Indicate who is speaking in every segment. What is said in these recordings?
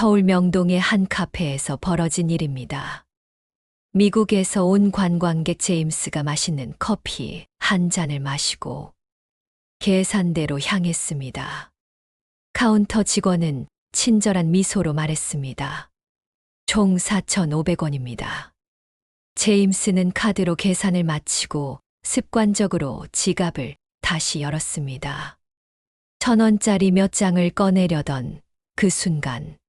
Speaker 1: 서울 명동의 한 카페에서 벌어진 일입니다. 미국에서 온 관광객 제임스가 맛있는 커피 한 잔을 마시고 계산대로 향했습니다. 카운터 직원은 친절한 미소로 말했습니다. 총 4,500원입니다. 제임스는 카드로 계산을 마치고 습관적으로 지갑을 다시 열었습니다. 1,000원짜리 몇 장을 꺼내려던 그 순간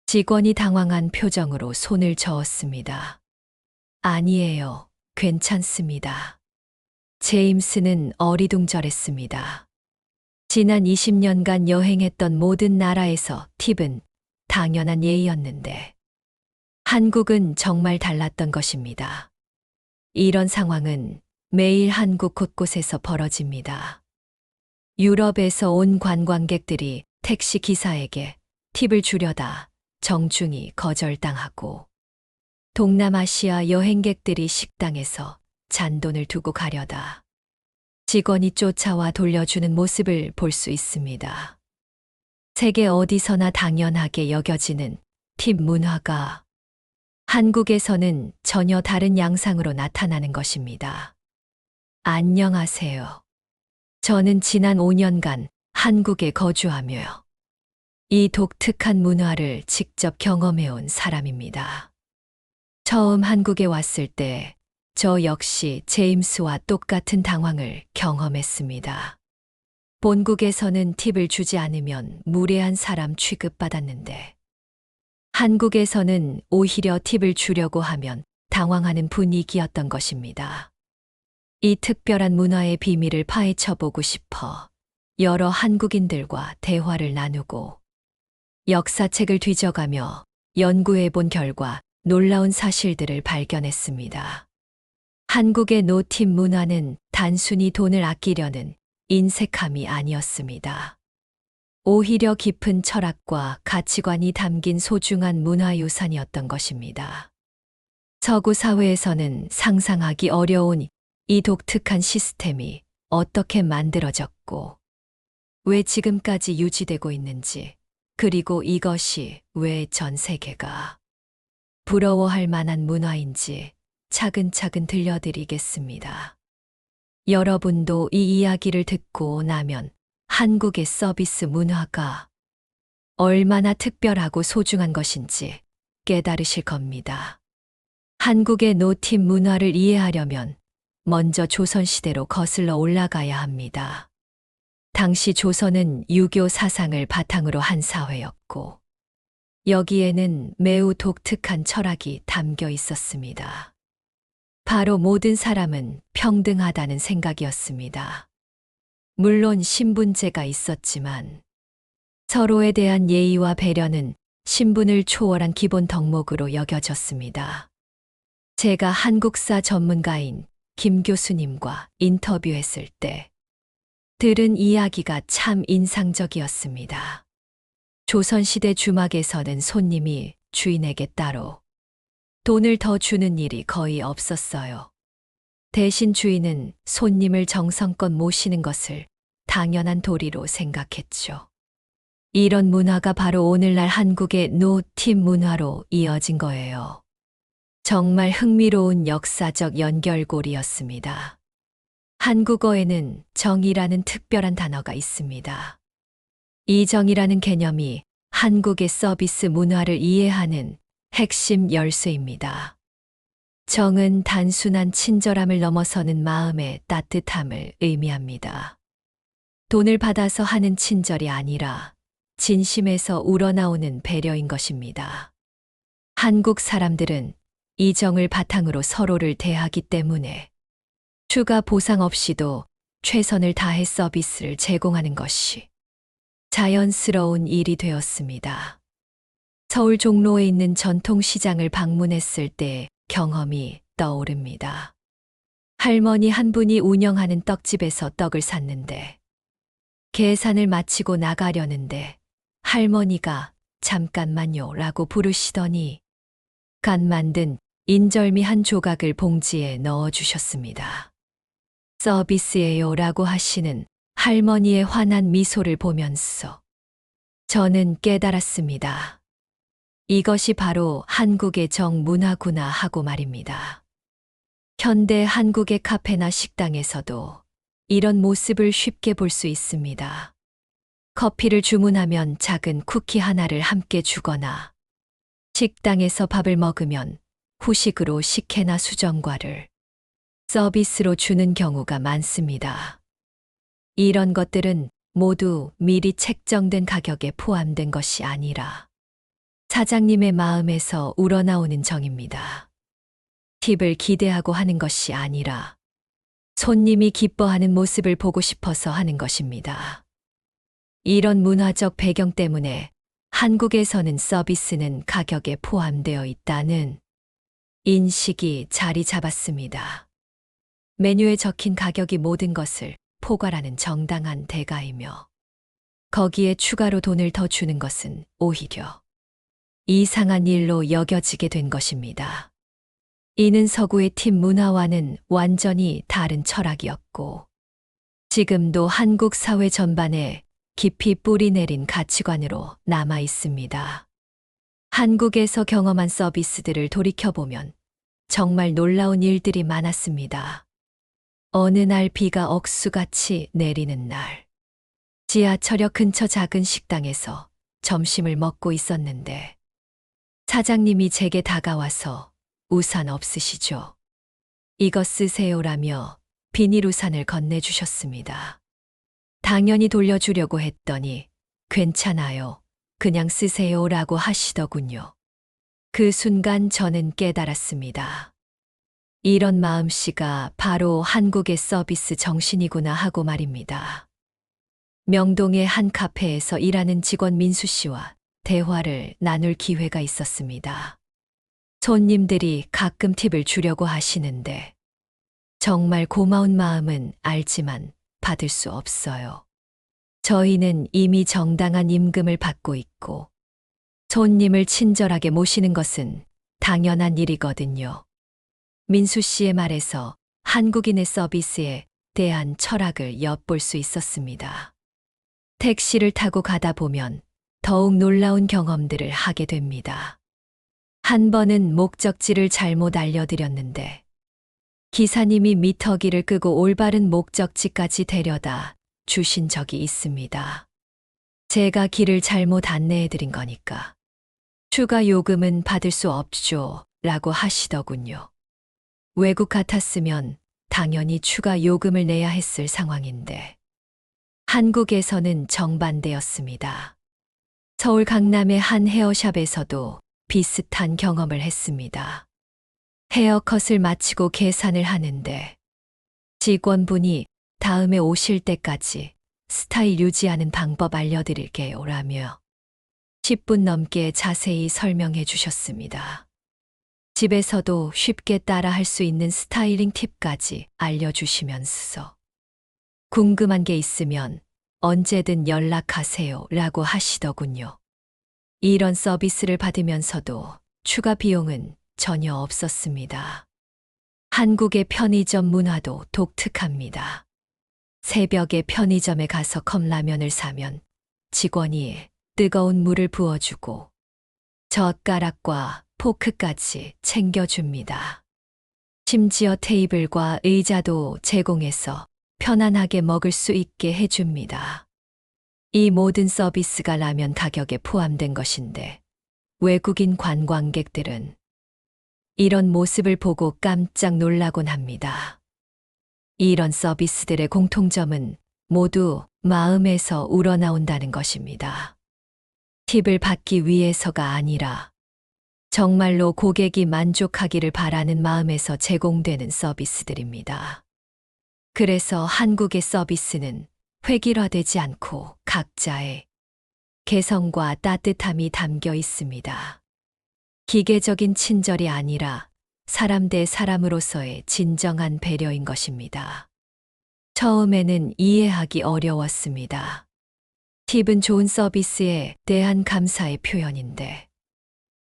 Speaker 1: 직원이 당황한 표정으로 손을 저었습니다. 아니에요. 괜찮습니다. 제임스는 어리둥절했습니다. 지난 20년간 여행했던 모든 나라에서 팁은 당연한 예의였는데 한국은 정말 달랐던 것입니다. 이런 상황은 매일 한국 곳곳에서 벌어집니다. 유럽에서 온 관광객들이 택시 기사에게 팁을 주려다 정중히 거절당하고 동남아시아 여행객들이 식당에서 잔돈을 두고 가려다 직원이 쫓아와 돌려주는 모습을 볼 수 있습니다. 세계 어디서나 당연하게 여겨지는 팁 문화가 한국에서는 전혀 다른 양상으로 나타나는 것입니다. 안녕하세요. 저는 지난 5년간 한국에 거주하며 이 독특한 문화를 직접 경험해온 사람입니다. 처음 한국에 왔을 때 저 역시 제임스와 똑같은 당황을 경험했습니다. 본국에서는 팁을 주지 않으면 무례한 사람 취급받았는데 한국에서는 오히려 팁을 주려고 하면 당황하는 분위기였던 것입니다. 이 특별한 문화의 비밀을 파헤쳐보고 싶어 여러 한국인들과 대화를 나누고 역사책을 뒤져가며 연구해본 결과 놀라운 사실들을 발견했습니다. 한국의 노팁 문화는 단순히 돈을 아끼려는 인색함이 아니었습니다. 오히려 깊은 철학과 가치관이 담긴 소중한 문화유산이었던 것입니다. 서구 사회에서는 상상하기 어려운 이 독특한 시스템이 어떻게 만들어졌고 왜 지금까지 유지되고 있는지, 그리고 이것이 왜 전 세계가 부러워할 만한 문화인지 차근차근 들려드리겠습니다. 여러분도 이 이야기를 듣고 나면 한국의 서비스 문화가 얼마나 특별하고 소중한 것인지 깨달으실 겁니다. 한국의 노팁 문화를 이해하려면 먼저 조선시대로 거슬러 올라가야 합니다. 당시 조선은 유교 사상을 바탕으로 한 사회였고 여기에는 매우 독특한 철학이 담겨 있었습니다. 바로 모든 사람은 평등하다는 생각이었습니다. 물론 신분제가 있었지만 서로에 대한 예의와 배려는 신분을 초월한 기본 덕목으로 여겨졌습니다. 제가 한국사 전문가인 김 교수님과 인터뷰했을 때 들은 이야기가 참 인상적이었습니다. 조선시대 주막에서는 손님이 주인에게 따로 돈을 더 주는 일이 거의 없었어요. 대신 주인은 손님을 정성껏 모시는 것을 당연한 도리로 생각했죠. 이런 문화가 바로 오늘날 한국의 노팁 문화로 이어진 거예요. 정말 흥미로운 역사적 연결고리였습니다. 한국어에는 정이라는 특별한 단어가 있습니다. 이 정이라는 개념이 한국의 서비스 문화를 이해하는 핵심 열쇠입니다. 정은 단순한 친절함을 넘어서는 마음의 따뜻함을 의미합니다. 돈을 받아서 하는 친절이 아니라 진심에서 우러나오는 배려인 것입니다. 한국 사람들은 이 정을 바탕으로 서로를 대하기 때문에 추가 보상 없이도 최선을 다해 서비스를 제공하는 것이 자연스러운 일이 되었습니다. 서울 종로에 있는 전통시장을 방문했을 때 경험이 떠오릅니다. 할머니 한 분이 운영하는 떡집에서 떡을 샀는데 계산을 마치고 나가려는데 할머니가 잠깐만요 라고 부르시더니 갓 만든 인절미 한 조각을 봉지에 넣어주셨습니다. 서비스예요 라고 하시는 할머니의 환한 미소를 보면서 저는 깨달았습니다. 이것이 바로 한국의 정문화구나 하고 말입니다. 현대 한국의 카페나 식당에서도 이런 모습을 쉽게 볼 수 있습니다. 커피를 주문하면 작은 쿠키 하나를 함께 주거나, 식당에서 밥을 먹으면 후식으로 식혜나 수정과를 서비스로 주는 경우가 많습니다. 이런 것들은 모두 미리 책정된 가격에 포함된 것이 아니라 사장님의 마음에서 우러나오는 정입니다. 팁을 기대하고 하는 것이 아니라 손님이 기뻐하는 모습을 보고 싶어서 하는 것입니다. 이런 문화적 배경 때문에 한국에서는 서비스는 가격에 포함되어 있다는 인식이 자리 잡았습니다. 메뉴에 적힌 가격이 모든 것을 포괄하는 정당한 대가이며, 거기에 추가로 돈을 더 주는 것은 오히려 이상한 일로 여겨지게 된 것입니다. 이는 서구의 팁 문화와는 완전히 다른 철학이었고, 지금도 한국 사회 전반에 깊이 뿌리 내린 가치관으로 남아 있습니다. 한국에서 경험한 서비스들을 돌이켜보면 정말 놀라운 일들이 많았습니다. 어느 날 비가 억수같이 내리는 날, 지하철역 근처 작은 식당에서 점심을 먹고 있었는데, 사장님이 제게 다가와서 우산 없으시죠? 이것 쓰세요라며 비닐우산을 건네주셨습니다. 당연히 돌려주려고 했더니 괜찮아요, 그냥 쓰세요라고 하시더군요. 그 순간 저는 깨달았습니다. 이런 마음씨가 바로 한국의 서비스 정신이구나 하고 말입니다. 명동의 한 카페에서 일하는 직원 민수 씨와 대화를 나눌 기회가 있었습니다. 손님들이 가끔 팁을 주려고 하시는데 정말 고마운 마음은 알지만 받을 수 없어요. 저희는 이미 정당한 임금을 받고 있고 손님을 친절하게 모시는 것은 당연한 일이거든요. 민수 씨의 말에서 한국인의 서비스에 대한 철학을 엿볼 수 있었습니다. 택시를 타고 가다 보면 더욱 놀라운 경험들을 하게 됩니다. 한 번은 목적지를 잘못 알려드렸는데 기사님이 미터기를 끄고 올바른 목적지까지 데려다 주신 적이 있습니다. 제가 길을 잘못 안내해드린 거니까 추가 요금은 받을 수 없죠 라고 하시더군요. 외국 같았으면 당연히 추가 요금을 내야 했을 상황인데 한국에서는 정반대였습니다. 서울 강남의 한 헤어샵에서도 비슷한 경험을 했습니다. 헤어컷을 마치고 계산을 하는데 직원분이 다음에 오실 때까지 스타일 유지하는 방법 알려드릴게요 라며 10분 넘게 자세히 설명해 주셨습니다. 집에서도 쉽게 따라 할 수 있는 스타일링 팁까지 알려주시면서 궁금한 게 있으면 언제든 연락하세요 라고 하시더군요. 이런 서비스를 받으면서도 추가 비용은 전혀 없었습니다. 한국의 편의점 문화도 독특합니다. 새벽에 편의점에 가서 컵라면을 사면 직원이 뜨거운 물을 부어주고 젓가락과 포크까지 챙겨줍니다. 심지어 테이블과 의자도 제공해서 편안하게 먹을 수 있게 해줍니다. 이 모든 서비스가 라면 가격에 포함된 것인데 외국인 관광객들은 이런 모습을 보고 깜짝 놀라곤 합니다. 이런 서비스들의 공통점은 모두 마음에서 우러나온다는 것입니다. 팁을 받기 위해서가 아니라 정말로 고객이 만족하기를 바라는 마음에서 제공되는 서비스들입니다. 그래서 한국의 서비스는 획일화되지 않고 각자의 개성과 따뜻함이 담겨 있습니다. 기계적인 친절이 아니라 사람 대 사람으로서의 진정한 배려인 것입니다. 처음에는 이해하기 어려웠습니다. 팁은 좋은 서비스에 대한 감사의 표현인데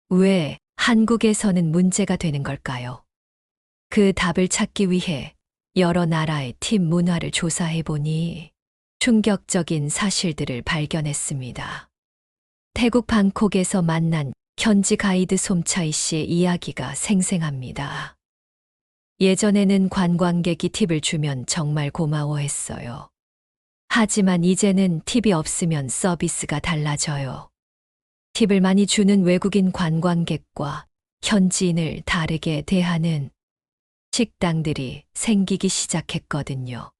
Speaker 1: 왜 한국에서는 문제가 되는 걸까요? 그 답을 찾기 위해 여러 나라의 팁 문화를 조사해 보니 충격적인 사실들을 발견했습니다. 태국 방콕에서 만난 현지 가이드 솜차이 씨의 이야기가 생생합니다. 예전에는 관광객이 팁을 주면 정말 고마워했어요. 하지만 이제는 팁이 없으면 서비스가 달라져요. 팁을 많이 주는 외국인 관광객과 현지인을 다르게 대하는 식당들이 생기기 시작했거든요.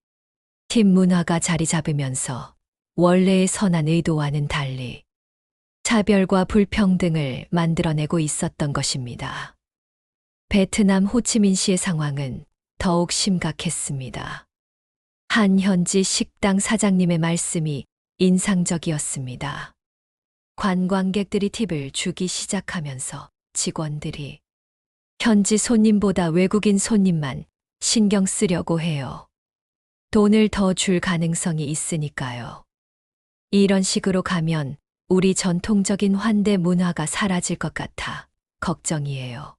Speaker 1: 팁 문화가 자리 잡으면서 원래의 선한 의도와는 달리 차별과 불평등을 만들어내고 있었던 것입니다. 베트남 호치민시의 상황은 더욱 심각했습니다. 한 현지 식당 사장님의 말씀이 인상적이었습니다. 관광객들이 팁을 주기 시작하면서 직원들이 현지 손님보다 외국인 손님만 신경 쓰려고 해요. 돈을 더 줄 가능성이 있으니까요. 이런 식으로 가면 우리 전통적인 환대 문화가 사라질 것 같아 걱정이에요.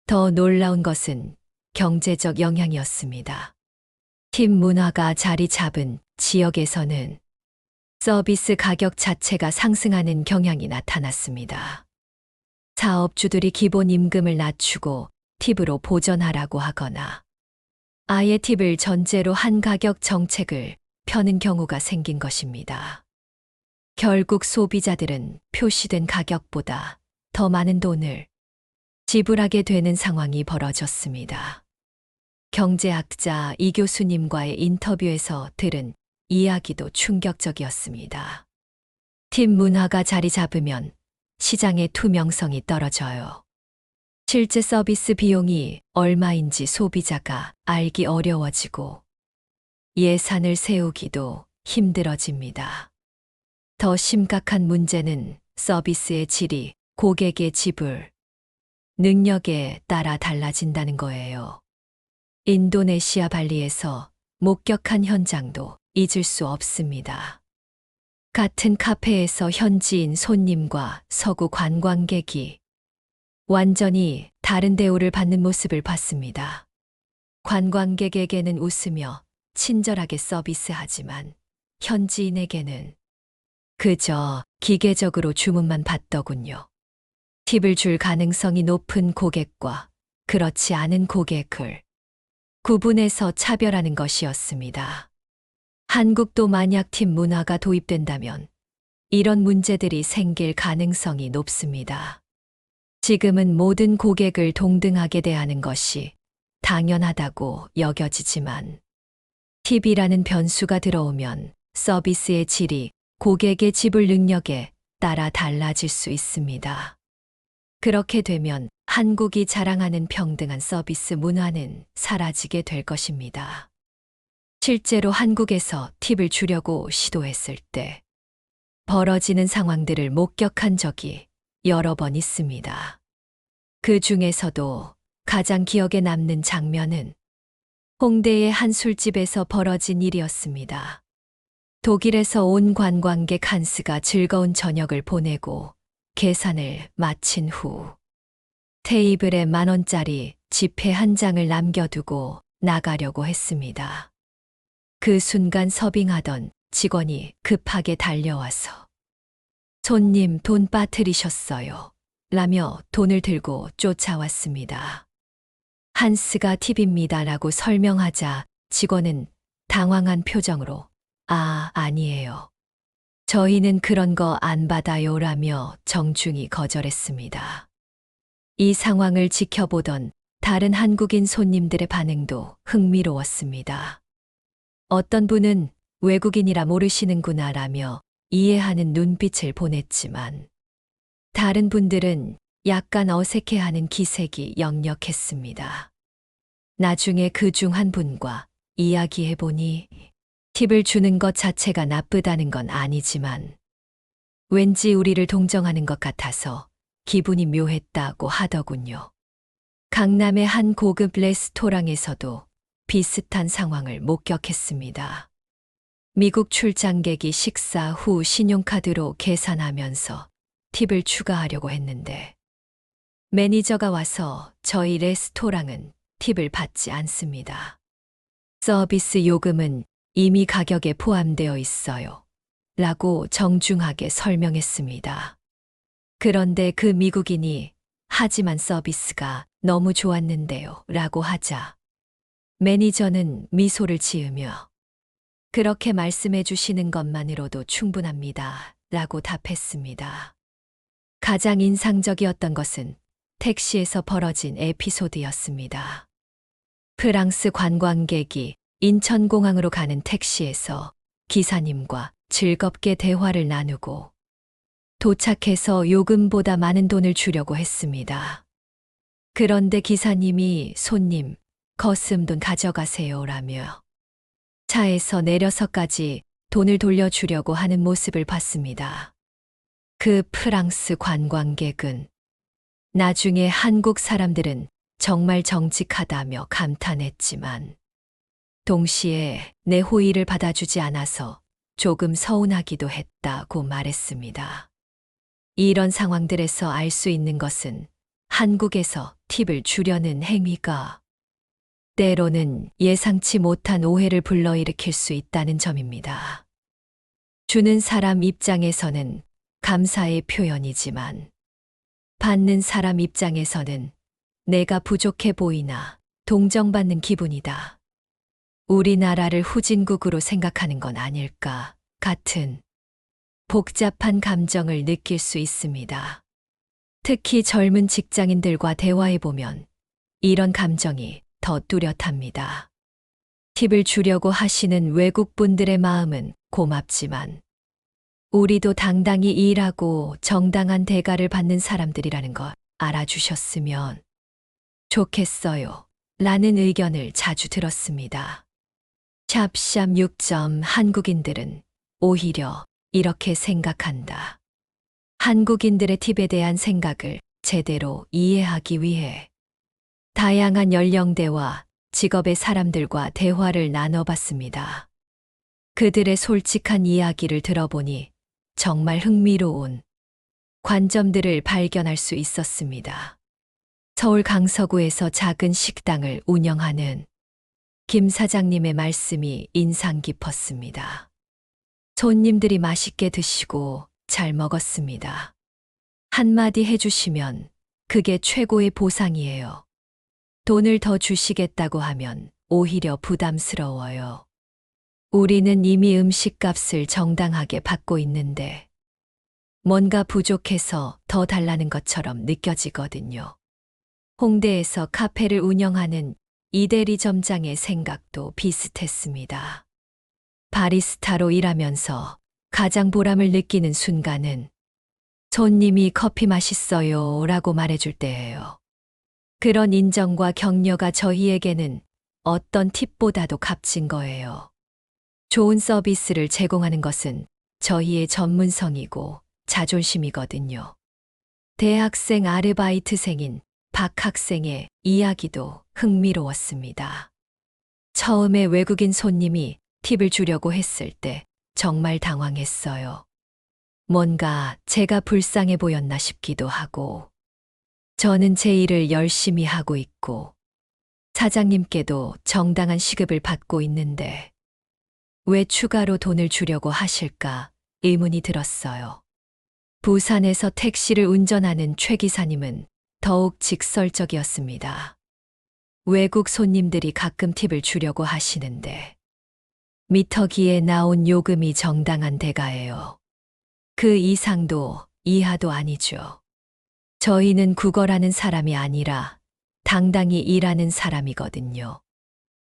Speaker 1: 더 놀라운 것은 경제적 영향이었습니다. 팁 문화가 자리 잡은 지역에서는 서비스 가격 자체가 상승하는 경향이 나타났습니다. 사업주들이 기본 임금을 낮추고 팁으로 보전하라고 하거나 아예 팁을 전제로 한 가격 정책을 펴는 경우가 생긴 것입니다. 결국 소비자들은 표시된 가격보다 더 많은 돈을 지불하게 되는 상황이 벌어졌습니다. 경제학자 이 교수님과의 인터뷰에서 들은 이야기도 충격적이었습니다. 팁 문화가 자리 잡으면 시장의 투명성이 떨어져요. 실제 서비스 비용이 얼마인지 소비자가 알기 어려워지고 예산을 세우기도 힘들어집니다. 더 심각한 문제는 서비스의 질이 고객의 지불 능력에 따라 달라진다는 거예요. 인도네시아 발리에서 목격한 현장도 잊을 수 없습니다. 같은 카페에서 현지인 손님과 서구 관광객이 완전히 다른 대우를 받는 모습을 봤습니다. 관광객에게는 웃으며 친절하게 서비스하지만 현지인에게는 그저 기계적으로 주문만 받더군요. 팁을 줄 가능성이 높은 고객과 그렇지 않은 고객을 구분해서 차별하는 것이었습니다. 한국도 만약 팁 문화가 도입된다면 이런 문제들이 생길 가능성이 높습니다. 지금은 모든 고객을 동등하게 대하는 것이 당연하다고 여겨지지만 팁이라는 변수가 들어오면 서비스의 질이 고객의 지불 능력에 따라 달라질 수 있습니다. 그렇게 되면 한국이 자랑하는 평등한 서비스 문화는 사라지게 될 것입니다. 실제로 한국에서 팁을 주려고 시도했을 때 벌어지는 상황들을 목격한 적이 여러 번 있습니다. 그 중에서도 가장 기억에 남는 장면은 홍대의 한 술집에서 벌어진 일이었습니다. 독일에서 온 관광객 한스가 즐거운 저녁을 보내고 계산을 마친 후 테이블에 10,000원짜리 지폐 한 장을 남겨두고 나가려고 했습니다. 그 순간 서빙하던 직원이 급하게 달려와서 손님 돈 빠뜨리셨어요. 라며 돈을 들고 쫓아왔습니다. 한스가 팁입니다 라고 설명하자 직원은 당황한 표정으로 아니에요. 저희는 그런 거 안 받아요 라며 정중히 거절했습니다. 이 상황을 지켜보던 다른 한국인 손님들의 반응도 흥미로웠습니다. 어떤 분은 외국인이라 모르시는구나 라며 이해하는 눈빛을 보냈지만 다른 분들은 약간 어색해하는 기색이 역력했습니다. 나중에 그 중 한 분과 이야기해보니 팁을 주는 것 자체가 나쁘다는 건 아니지만 왠지 우리를 동정하는 것 같아서 기분이 묘했다고 하더군요. 강남의 한 고급 레스토랑에서도 비슷한 상황을 목격했습니다. 미국 출장객이 식사 후 신용카드로 계산하면서 팁을 추가하려고 했는데 매니저가 와서 저희 레스토랑은 팁을 받지 않습니다. 서비스 요금은 이미 가격에 포함되어 있어요. 라고 정중하게 설명했습니다. 그런데 그 미국인이 하지만 서비스가 너무 좋았는데요. 라고 하자 매니저는 미소를 지으며 그렇게 말씀해 주시는 것만으로도 충분합니다. 라고 답했습니다. 가장 인상적이었던 것은 택시에서 벌어진 에피소드였습니다. 프랑스 관광객이 인천공항으로 가는 택시에서 기사님과 즐겁게 대화를 나누고 도착해서 요금보다 많은 돈을 주려고 했습니다. 그런데 기사님이 손님, 거스름돈 가져가세요 라며 차에서 내려서까지 돈을 돌려주려고 하는 모습을 봤습니다. 그 프랑스 관광객은 나중에 한국 사람들은 정말 정직하다며 감탄했지만 동시에 내 호의를 받아주지 않아서 조금 서운하기도 했다고 말했습니다. 이런 상황들에서 알 수 있는 것은 한국에서 팁을 주려는 행위가 때로는 예상치 못한 오해를 불러일으킬 수 있다는 점입니다. 주는 사람 입장에서는 감사의 표현이지만 받는 사람 입장에서는 내가 부족해 보이나 동정받는 기분이다. 우리나라를 후진국으로 생각하는 건 아닐까 같은 복잡한 감정을 느낄 수 있습니다. 특히 젊은 직장인들과 대화해보면 이런 감정이 더 뚜렷합니다. 팁을 주려고 하시는 외국분들의 마음은 고맙지만 우리도 당당히 일하고 정당한 대가를 받는 사람들이라는 걸 알아주셨으면 좋겠어요. 라는 의견을 자주 들었습니다. 샵샵 6점 한국인들은 오히려 이렇게 생각한다. 한국인들의 팁에 대한 생각을 제대로 이해하기 위해 다양한 연령대와 직업의 사람들과 대화를 나눠봤습니다. 그들의 솔직한 이야기를 들어보니 정말 흥미로운 관점들을 발견할 수 있었습니다. 서울 강서구에서 작은 식당을 운영하는 김 사장님의 말씀이 인상 깊었습니다. 손님들이 맛있게 드시고 잘 먹었습니다. 한마디 해주시면 그게 최고의 보상이에요. 돈을 더 주시겠다고 하면 오히려 부담스러워요. 우리는 이미 음식값을 정당하게 받고 있는데 뭔가 부족해서 더 달라는 것처럼 느껴지거든요. 홍대에서 카페를 운영하는 이대리 점장의 생각도 비슷했습니다. 바리스타로 일하면서 가장 보람을 느끼는 순간은 손님이 커피 맛있어요 라고 말해줄 때예요. 그런 인정과 격려가 저희에게는 어떤 팁보다도 값진 거예요. 좋은 서비스를 제공하는 것은 저희의 전문성이고 자존심이거든요. 대학생 아르바이트생인 박 학생의 이야기도 흥미로웠습니다. 처음에 외국인 손님이 팁을 주려고 했을 때 정말 당황했어요. 뭔가 제가 불쌍해 보였나 싶기도 하고, 저는 제 일을 열심히 하고 있고, 사장님께도 정당한 시급을 받고 있는데, 왜 추가로 돈을 주려고 하실까 의문이 들었어요. 부산에서 택시를 운전하는 최 기사님은 더욱 직설적이었습니다. 외국 손님들이 가끔 팁을 주려고 하시는데, 미터기에 나온 요금이 정당한 대가예요. 그 이상도 이하도 아니죠. 저희는 국어라는 사람이 아니라 당당히 일하는 사람이거든요.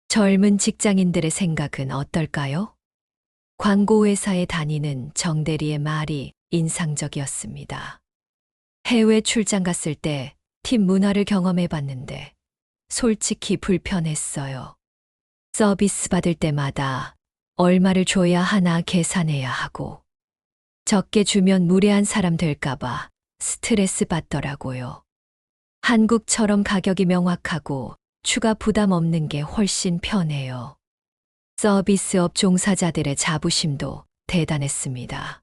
Speaker 1: 젊은 직장인들의 생각은 어떨까요? 광고회사에 다니는 정대리의 말이 인상적이었습니다. 해외 출장 갔을 때 팀 문화를 경험해 봤는데 솔직히 불편했어요. 서비스 받을 때마다 얼마를 줘야 하나 계산해야 하고 적게 주면 무례한 사람 될까봐 스트레스 받더라고요. 한국처럼 가격이 명확하고 추가 부담 없는 게 훨씬 편해요. 서비스업 종사자들의 자부심도 대단했습니다.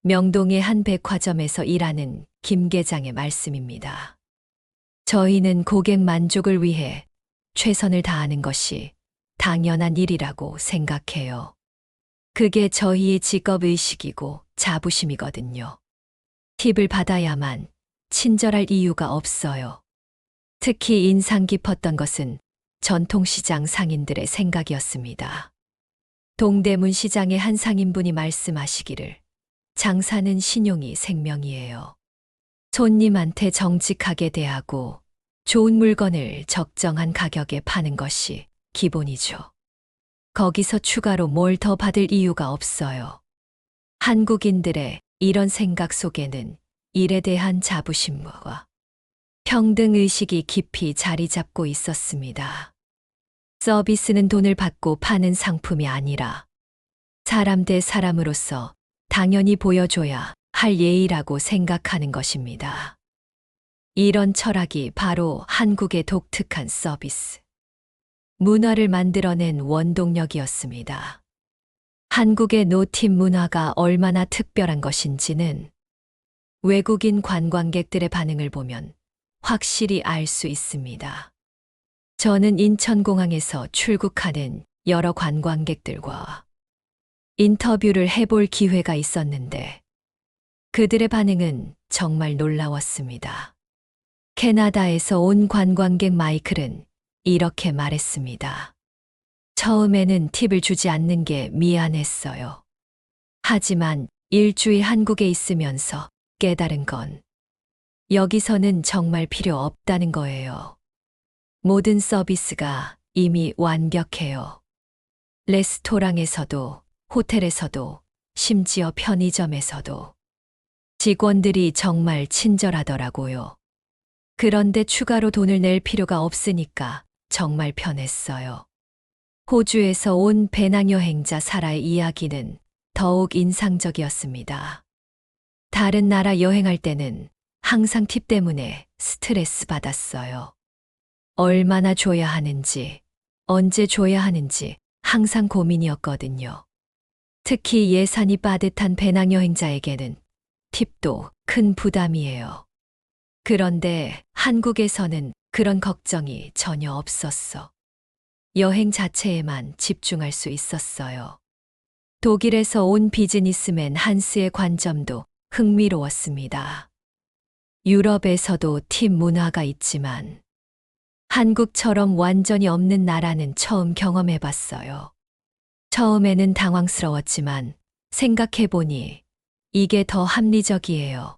Speaker 1: 명동의 한 백화점에서 일하는 김 계장의 말씀입니다. 저희는 고객 만족을 위해 최선을 다하는 것이 당연한 일이라고 생각해요. 그게 저희의 직업의식이고 자부심이거든요. 팁을 받아야만 친절할 이유가 없어요. 특히 인상 깊었던 것은 전통시장 상인들의 생각이었습니다. 동대문 시장의 한 상인분이 말씀하시기를 장사는 신용이 생명이에요. 손님한테 정직하게 대하고 좋은 물건을 적정한 가격에 파는 것이 기본이죠. 거기서 추가로 뭘 더 받을 이유가 없어요. 한국인들의 이런 생각 속에는 일에 대한 자부심과 평등의식이 깊이 자리 잡고 있었습니다. 서비스는 돈을 받고 파는 상품이 아니라 사람 대 사람으로서 당연히 보여줘야 할 예의라고 생각하는 것입니다. 이런 철학이 바로 한국의 독특한 서비스 문화를 만들어낸 원동력이었습니다. 한국의 노팁 문화가 얼마나 특별한 것인지는 외국인 관광객들의 반응을 보면 확실히 알 수 있습니다. 저는 인천공항에서 출국하는 여러 관광객들과 인터뷰를 해볼 기회가 있었는데 그들의 반응은 정말 놀라웠습니다. 캐나다에서 온 관광객 마이클은 이렇게 말했습니다. 처음에는 팁을 주지 않는 게 미안했어요. 하지만 일주일 한국에 있으면서 깨달은 건 여기서는 정말 필요 없다는 거예요. 모든 서비스가 이미 완벽해요. 레스토랑에서도, 호텔에서도, 심지어 편의점에서도 직원들이 정말 친절하더라고요. 그런데 추가로 돈을 낼 필요가 없으니까 정말 편했어요. 호주에서 온 배낭여행자 사라의 이야기는 더욱 인상적이었습니다. 다른 나라 여행할 때는 항상 팁 때문에 스트레스 받았어요. 얼마나 줘야 하는지, 언제 줘야 하는지 항상 고민이었거든요. 특히 예산이 빠듯한 배낭여행자에게는 팁도 큰 부담이에요. 그런데 한국에서는 그런 걱정이 전혀 없었어. 여행 자체에만 집중할 수 있었어요. 독일에서 온 비즈니스맨 한스의 관점도 흥미로웠습니다. 유럽에서도 팁 문화가 있지만 한국처럼 완전히 없는 나라는 처음 경험해봤어요. 처음에는 당황스러웠지만 생각해보니 이게 더 합리적이에요.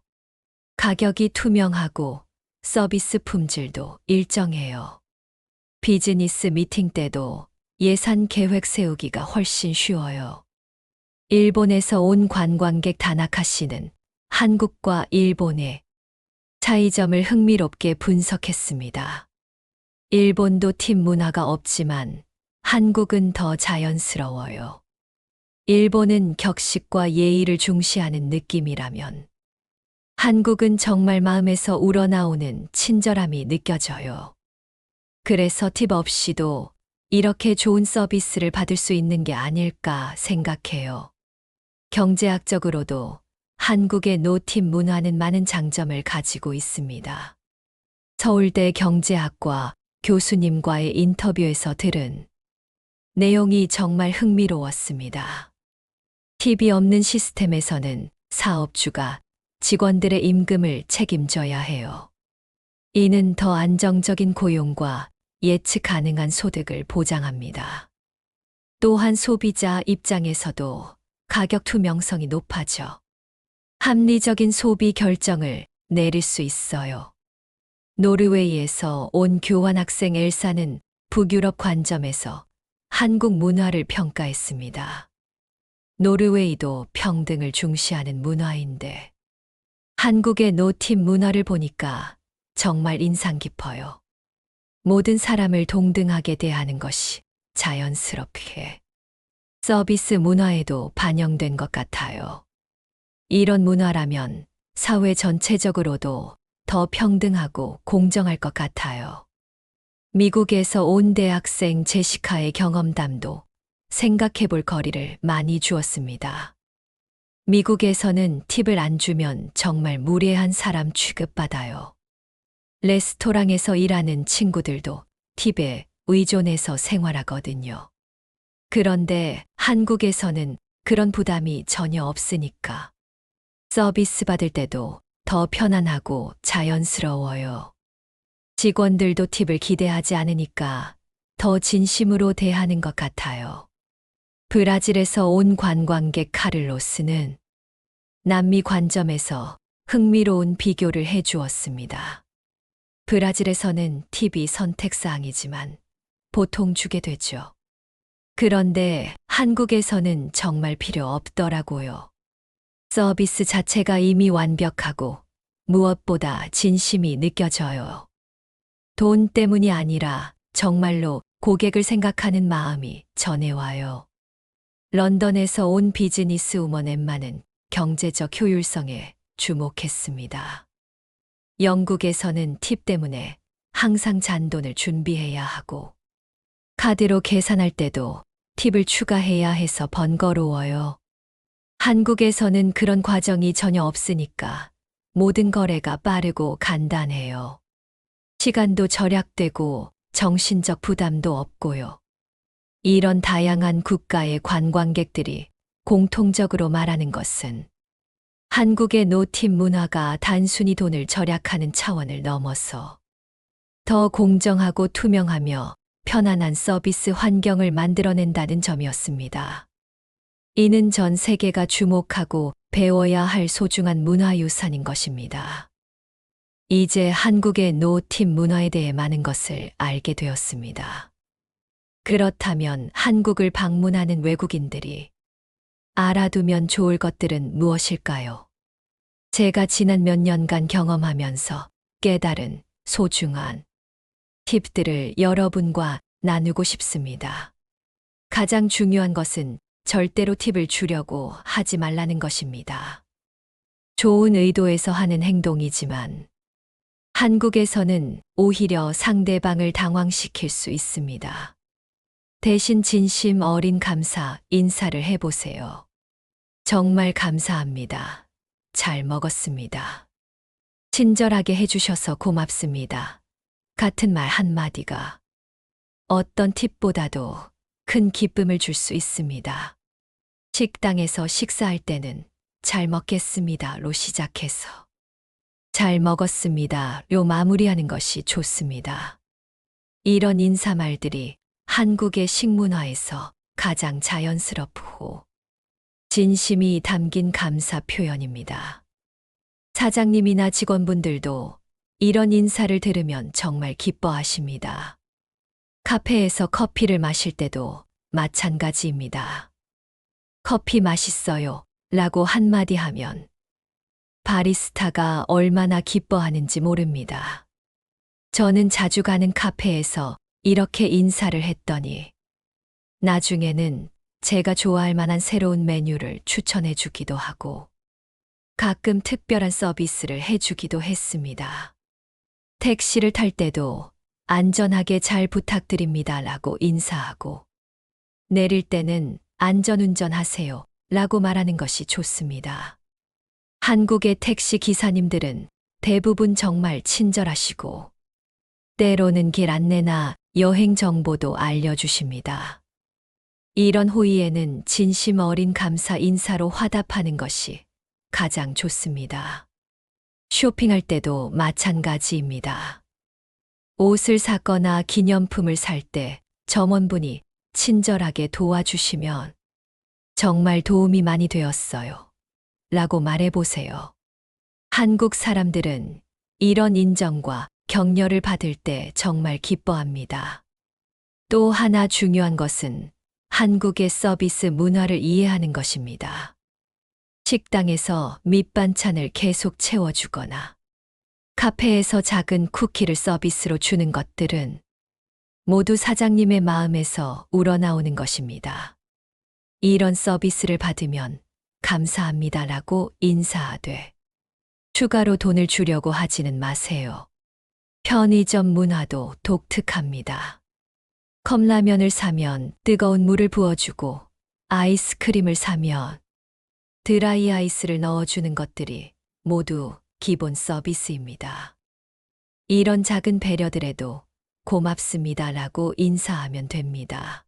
Speaker 1: 가격이 투명하고 서비스 품질도 일정해요. 비즈니스 미팅 때도 예산 계획 세우기가 훨씬 쉬워요. 일본에서 온 관광객 다나카 씨는 한국과 일본의 차이점을 흥미롭게 분석했습니다. 일본도 팁 문화가 없지만 한국은 더 자연스러워요. 일본은 격식과 예의를 중시하는 느낌이라면 한국은 정말 마음에서 우러나오는 친절함이 느껴져요. 그래서 팁 없이도 이렇게 좋은 서비스를 받을 수 있는 게 아닐까 생각해요. 경제학적으로도 한국의 노팁 문화는 많은 장점을 가지고 있습니다. 서울대 경제학과 교수님과의 인터뷰에서 들은 내용이 정말 흥미로웠습니다. 팁이 없는 시스템에서는 사업주가 직원들의 임금을 책임져야 해요. 이는 더 안정적인 고용과 예측 가능한 소득을 보장합니다. 또한 소비자 입장에서도 가격 투명성이 높아져 합리적인 소비 결정을 내릴 수 있어요. 노르웨이에서 온 교환학생 엘사는 북유럽 관점에서 한국 문화를 평가했습니다. 노르웨이도 평등을 중시하는 문화인데 한국의 노팁 문화를 보니까 정말 인상 깊어요. 모든 사람을 동등하게 대하는 것이 자연스럽게 서비스 문화에도 반영된 것 같아요. 이런 문화라면 사회 전체적으로도 더 평등하고 공정할 것 같아요. 미국에서 온 대학생 제시카의 경험담도 생각해 볼 거리를 많이 주었습니다. 미국에서는 팁을 안 주면 정말 무례한 사람 취급받아요. 레스토랑에서 일하는 친구들도 팁에 의존해서 생활하거든요. 그런데 한국에서는 그런 부담이 전혀 없으니까 서비스 받을 때도 더 편안하고 자연스러워요. 직원들도 팁을 기대하지 않으니까 더 진심으로 대하는 것 같아요. 브라질에서 온 관광객 카를로스는 남미 관점에서 흥미로운 비교를 해 주었습니다. 브라질에서는 팁이 선택사항이지만 보통 주게 되죠. 그런데 한국에서는 정말 필요 없더라고요. 서비스 자체가 이미 완벽하고 무엇보다 진심이 느껴져요. 돈 때문이 아니라 정말로 고객을 생각하는 마음이 전해와요. 런던에서 온 비즈니스 우먼 엠마는 경제적 효율성에 주목했습니다. 영국에서는 팁 때문에 항상 잔돈을 준비해야 하고, 카드로 계산할 때도 팁을 추가해야 해서 번거로워요. 한국에서는 그런 과정이 전혀 없으니까 모든 거래가 빠르고 간단해요. 시간도 절약되고 정신적 부담도 없고요. 이런 다양한 국가의 관광객들이 공통적으로 말하는 것은 한국의 노팁 문화가 단순히 돈을 절약하는 차원을 넘어서 더 공정하고 투명하며 편안한 서비스 환경을 만들어낸다는 점이었습니다. 이는 전 세계가 주목하고 배워야 할 소중한 문화유산인 것입니다. 이제 한국의 노팁 문화에 대해 많은 것을 알게 되었습니다. 그렇다면 한국을 방문하는 외국인들이 알아두면 좋을 것들은 무엇일까요? 제가 지난 몇 년간 경험하면서 깨달은 소중한 팁들을 여러분과 나누고 싶습니다. 가장 중요한 것은 절대로 팁을 주려고 하지 말라는 것입니다. 좋은 의도에서 하는 행동이지만 한국에서는 오히려 상대방을 당황시킬 수 있습니다. 대신 진심 어린 감사 인사를 해보세요. 정말 감사합니다. 잘 먹었습니다. 친절하게 해주셔서 고맙습니다. 같은 말 한마디가 어떤 팁보다도 큰 기쁨을 줄 수 있습니다. 식당에서 식사할 때는 잘 먹겠습니다로 시작해서 잘 먹었습니다로 마무리하는 것이 좋습니다. 이런 인사말들이 한국의 식문화에서 가장 자연스럽고 진심이 담긴 감사 표현입니다. 사장님이나 직원분들도 이런 인사를 들으면 정말 기뻐하십니다. 카페에서 커피를 마실 때도 마찬가지입니다. 커피 맛있어요 라고 한마디 하면 바리스타가 얼마나 기뻐하는지 모릅니다. 저는 자주 가는 카페에서 이렇게 인사를 했더니 나중에는 제가 좋아할 만한 새로운 메뉴를 추천해 주기도 하고 가끔 특별한 서비스를 해주기도 했습니다. 택시를 탈 때도 안전하게 잘 부탁드립니다 라고 인사하고 내릴 때는 안전운전 하세요 라고 말하는 것이 좋습니다. 한국의 택시 기사님들은 대부분 정말 친절하시고 때로는 길 안내나 여행 정보도 알려주십니다. 이런 호의에는 진심 어린 감사 인사로 화답하는 것이 가장 좋습니다. 쇼핑할 때도 마찬가지입니다. 옷을 사거나 기념품을 살 때 점원분이 친절하게 도와주시면 정말 도움이 많이 되었어요 라고 말해보세요. 한국 사람들은 이런 인정과 격려를 받을 때 정말 기뻐합니다. 또 하나 중요한 것은 한국의 서비스 문화를 이해하는 것입니다. 식당에서 밑반찬을 계속 채워주거나 카페에서 작은 쿠키를 서비스로 주는 것들은 모두 사장님의 마음에서 우러나오는 것입니다. 이런 서비스를 받으면 감사합니다라고 인사하되 추가로 돈을 주려고 하지는 마세요. 편의점 문화도 독특합니다. 컵라면을 사면 뜨거운 물을 부어주고 아이스크림을 사면 드라이 아이스를 넣어주는 것들이 모두 기본 서비스입니다. 이런 작은 배려들에도 고맙습니다라고 인사하면 됩니다.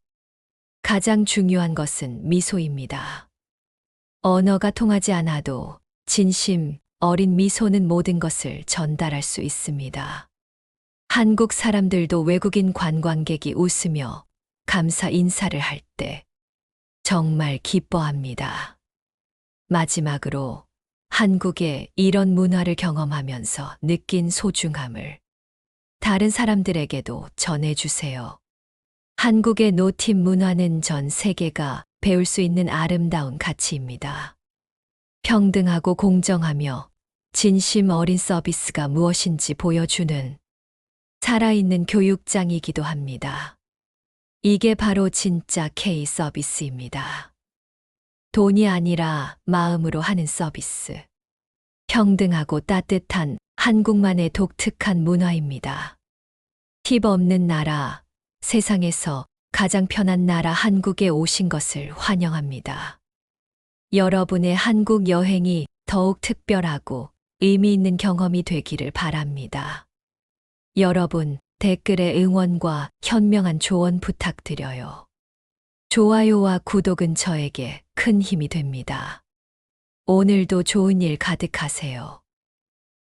Speaker 1: 가장 중요한 것은 미소입니다. 언어가 통하지 않아도 진심 어린 미소는 모든 것을 전달할 수 있습니다. 한국 사람들도 외국인 관광객이 웃으며 감사 인사를 할 때 정말 기뻐합니다. 마지막으로 한국의 이런 문화를 경험하면서 느낀 소중함을 다른 사람들에게도 전해주세요. 한국의 노팁 문화는 전 세계가 배울 수 있는 아름다운 가치입니다. 평등하고 공정하며 진심 어린 서비스가 무엇인지 보여주는 살아있는 교육장이기도 합니다. 이게 바로 진짜 K 서비스입니다. 돈이 아니라 마음으로 하는 서비스. 평등하고 따뜻한 한국만의 독특한 문화입니다. 팁 없는 나라, 세상에서 가장 편한 나라 한국에 오신 것을 환영합니다. 여러분의 한국 여행이 더욱 특별하고 의미 있는 경험이 되기를 바랍니다. 여러분, 댓글에 응원과 현명한 조언 부탁드려요. 좋아요와 구독은 저에게 큰 힘이 됩니다. 오늘도 좋은 일 가득하세요.